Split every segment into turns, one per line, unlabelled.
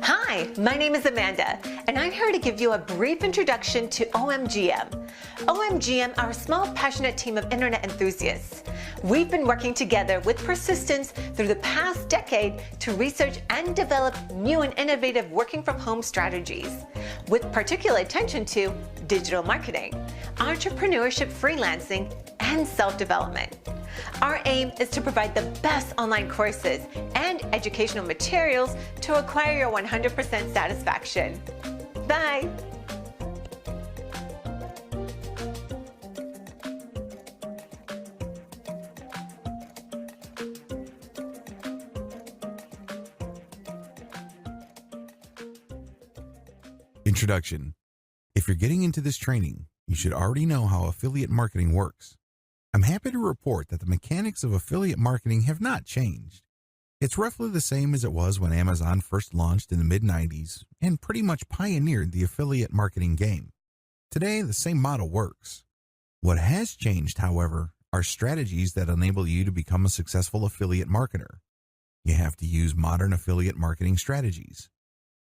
Hi, my name is Amanda, and I'm here to give you a brief introduction to OMGM. OMGM are a small, passionate team of internet enthusiasts. We've been working together with persistence through the past decade to research and develop new and innovative working from home strategies, with particular attention to digital marketing, entrepreneurship, freelancing, and self-development. Our aim is to provide the best online courses and educational materials to acquire your 100% satisfaction. Bye!
Introduction. If you're getting into this training, you should already know how affiliate marketing works. I'm happy to report that the mechanics of affiliate marketing have not changed. It's roughly the same as it was when Amazon first launched in the mid-90s and pretty much pioneered the affiliate marketing game. Today, the same model works. What has changed, however, are strategies that enable you to become a successful affiliate marketer. You have to use modern affiliate marketing strategies.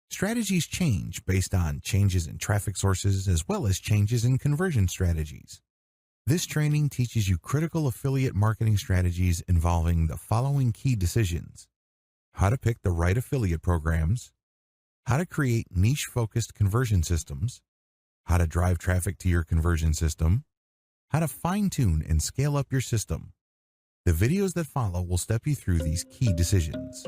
Strategies change based on changes in traffic sources as well as changes in conversion strategies. This training teaches you critical affiliate marketing strategies involving the following key decisions: how to pick the right affiliate programs, how to create niche-focused conversion systems, how to drive traffic to your conversion system, how to fine-tune and scale up your system. The videos that follow will step you through these key decisions.